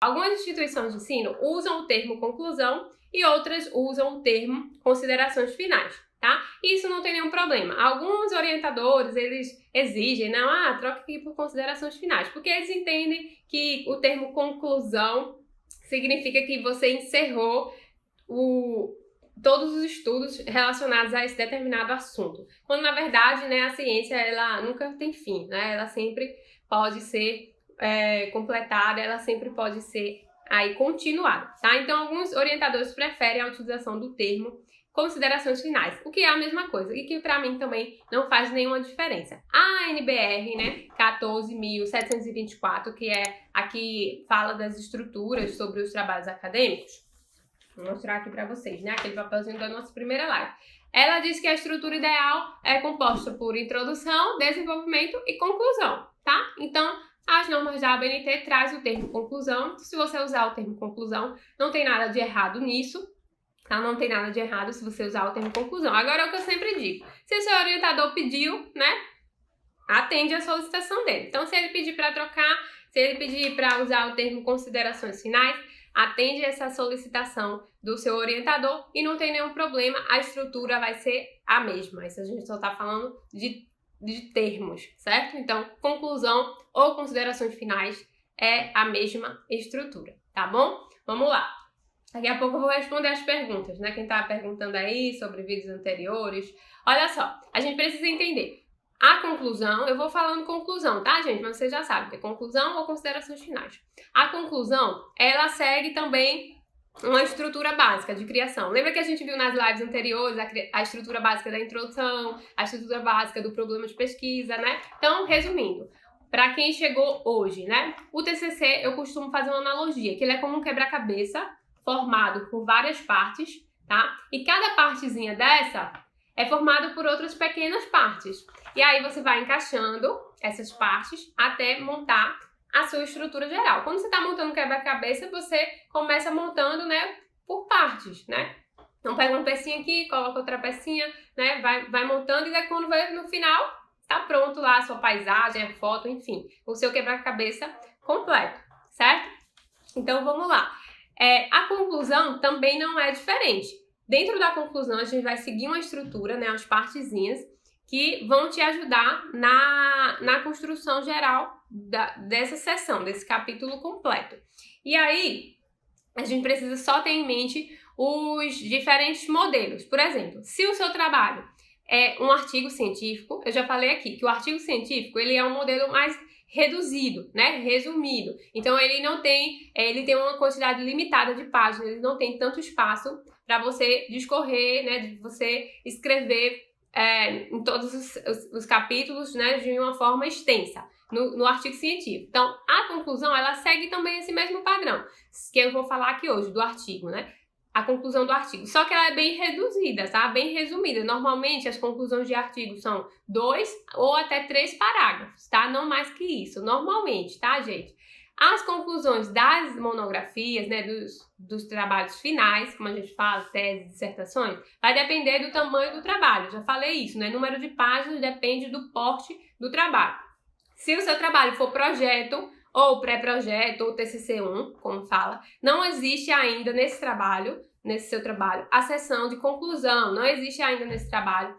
Algumas instituições de ensino usam o termo conclusão e outras usam o termo considerações finais, tá? Isso não tem nenhum problema. Alguns orientadores, eles exigem, não, troca aqui por considerações finais, porque eles entendem que o termo conclusão significa que você encerrou todos os estudos relacionados a esse determinado assunto. Quando, na verdade, né, a ciência, ela nunca tem fim, né? Ela sempre pode ser completada, ela sempre pode ser aí continuada, tá? Então, alguns orientadores preferem a utilização do termo considerações finais, o que é a mesma coisa e que para mim também não faz nenhuma diferença. A NBR, né, 14.724, que é a que fala das estruturas sobre os trabalhos acadêmicos, vou mostrar aqui para vocês, né, aquele papelzinho da nossa primeira live. Ela diz que a estrutura ideal é composta por introdução, desenvolvimento e conclusão, tá? Então, as normas da ABNT traz o termo conclusão. Se você usar o termo conclusão, não tem nada de errado nisso, tá? Não tem nada de errado se você usar o termo conclusão. Agora, é o que eu sempre digo. Se o seu orientador pediu, né, atende a solicitação dele. Então, se ele pedir para trocar, se ele pedir para usar o termo considerações finais, atende essa solicitação do seu orientador e não tem nenhum problema, a estrutura vai ser a mesma. Isso a gente só está falando de termos, certo? Então, conclusão ou considerações finais é a mesma estrutura, tá bom? Vamos lá. Daqui a pouco eu vou responder as perguntas, né? Quem tá perguntando aí sobre vídeos anteriores. Olha só, a gente precisa entender. A conclusão, eu vou falando conclusão, tá, gente? Mas vocês já sabem que é conclusão ou considerações finais. A conclusão, ela segue também uma estrutura básica de criação. Lembra que a gente viu nas lives anteriores a estrutura básica da introdução, a estrutura básica do problema de pesquisa, né? Então, resumindo, para quem chegou hoje, né? O TCC, eu costumo fazer uma analogia, que ele é como um quebra-cabeça formado por várias partes, tá? E cada partezinha dessa é formada por outras pequenas partes. E aí você vai encaixando essas partes até montar a sua estrutura geral. Quando você está montando um quebra-cabeça, você começa montando, né, por partes, né? Então pega uma pecinha aqui, coloca outra pecinha, né, vai montando e daí quando vai no final, tá pronto lá a sua paisagem, a foto, enfim, o seu quebra-cabeça completo, certo? Então vamos lá. A conclusão também não é diferente. Dentro da conclusão, a gente vai seguir uma estrutura, né, as partezinhas, que vão te ajudar na construção geral dessa sessão, desse capítulo completo. E aí, a gente precisa só ter em mente os diferentes modelos. Por exemplo, se o seu trabalho é um artigo científico, eu já falei aqui que o artigo científico ele é um modelo mais reduzido, né, resumido. Então, ele tem uma quantidade limitada de páginas, ele não tem tanto espaço para você discorrer, né, de você escrever em todos os capítulos, né, de uma forma extensa no artigo científico. Então, a conclusão, ela segue também esse mesmo padrão, que eu vou falar aqui hoje, do artigo, né? A conclusão do artigo. Só que ela é bem reduzida, tá? Bem resumida. Normalmente, as conclusões de artigos são 2 ou até 3 parágrafos, tá? Não mais que isso, normalmente, tá, gente? As conclusões das monografias, né, dos trabalhos finais, como a gente fala, teses, dissertações, vai depender do tamanho do trabalho. Já falei isso, né? Número de páginas depende do porte do trabalho. Se o seu trabalho for projeto, ou pré-projeto, ou TCC1, como fala, não existe ainda nesse seu trabalho, a seção de conclusão, não existe ainda nesse trabalho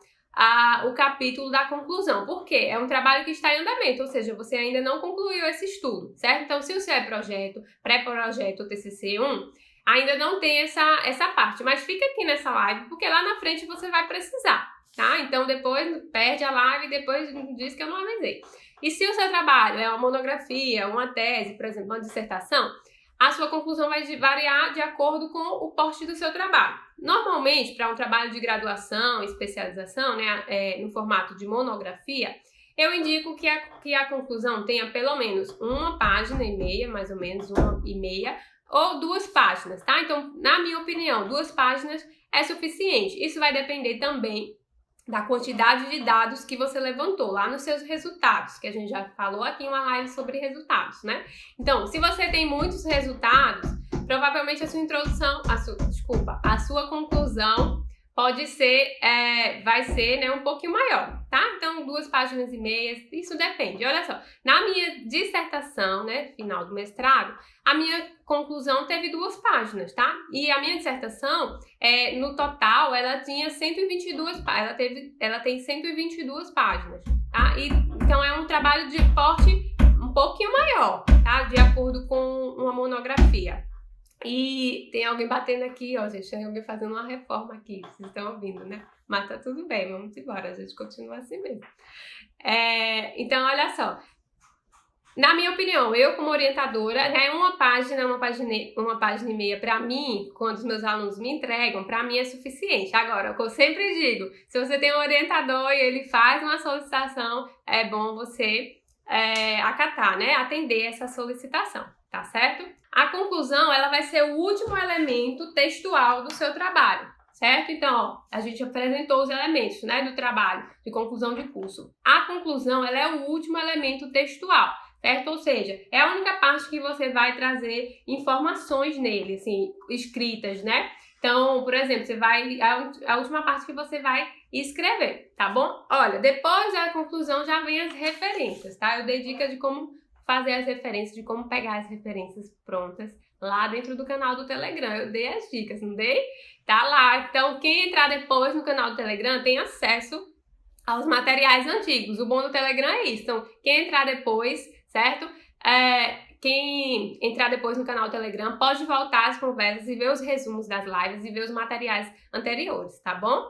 o capítulo da conclusão. Por quê? É um trabalho que está em andamento, ou seja, você ainda não concluiu esse estudo, certo? Então, se o seu é projeto, pré-projeto ou TCC1, ainda não tem essa parte, mas fica aqui nessa live, porque lá na frente você vai precisar, tá? Então, depois perde a live e depois diz que eu não avisei. E se o seu trabalho é uma monografia, uma tese, por exemplo, uma dissertação, a sua conclusão vai variar de acordo com o porte do seu trabalho. Normalmente, para um trabalho de graduação, especialização, né, no formato de monografia, eu indico que a conclusão tenha pelo menos 1,5 páginas, mais ou menos 1,5, ou 2 páginas, tá? Então, na minha opinião, 2 páginas é suficiente. Isso vai depender também da quantidade de dados que você levantou lá nos seus resultados, que a gente já falou aqui em uma live sobre resultados, né? Então, se você tem muitos resultados, provavelmente a sua conclusão pode ser, vai ser, né, um pouquinho maior, tá? Então, 2 páginas e meia, isso depende. Olha só, na minha dissertação, né, final do mestrado, a minha conclusão teve 2 páginas, tá? E a minha dissertação, no total, ela tinha 122 páginas, ela tem 122 páginas, tá? Então, é um trabalho de porte um pouquinho maior, tá? De acordo com uma monografia. E tem alguém batendo aqui, ó, gente, tem alguém fazendo uma reforma aqui, vocês estão ouvindo, né? Mas tá tudo bem, vamos embora, a gente continua assim mesmo. Então, olha só, na minha opinião, eu como orientadora, né, uma página e meia para mim, quando os meus alunos me entregam, para mim é suficiente. Agora, o que eu sempre digo, se você tem um orientador e ele faz uma solicitação, é bom você acatar, né, atender essa solicitação, tá certo? A conclusão, ela vai ser o último elemento textual do seu trabalho, certo? Então, ó, a gente apresentou os elementos, né, do trabalho de conclusão de curso. A conclusão, ela é o último elemento textual, certo? Ou seja, é a única parte que você vai trazer informações nele, assim, escritas, né? Então, por exemplo, a última parte que você vai escrever, tá bom? Olha, depois da conclusão já vem as referências, tá? Eu dei dicas de como fazer as referências, de como pegar as referências prontas lá dentro do canal do Telegram. Eu dei as dicas, não dei? Tá lá. Então, quem entrar depois no canal do Telegram tem acesso aos materiais antigos. O bom do Telegram é isso. Então, quem entrar depois, certo? Quem entrar depois no canal do Telegram pode voltar às conversas e ver os resumos das lives e ver os materiais anteriores, tá bom?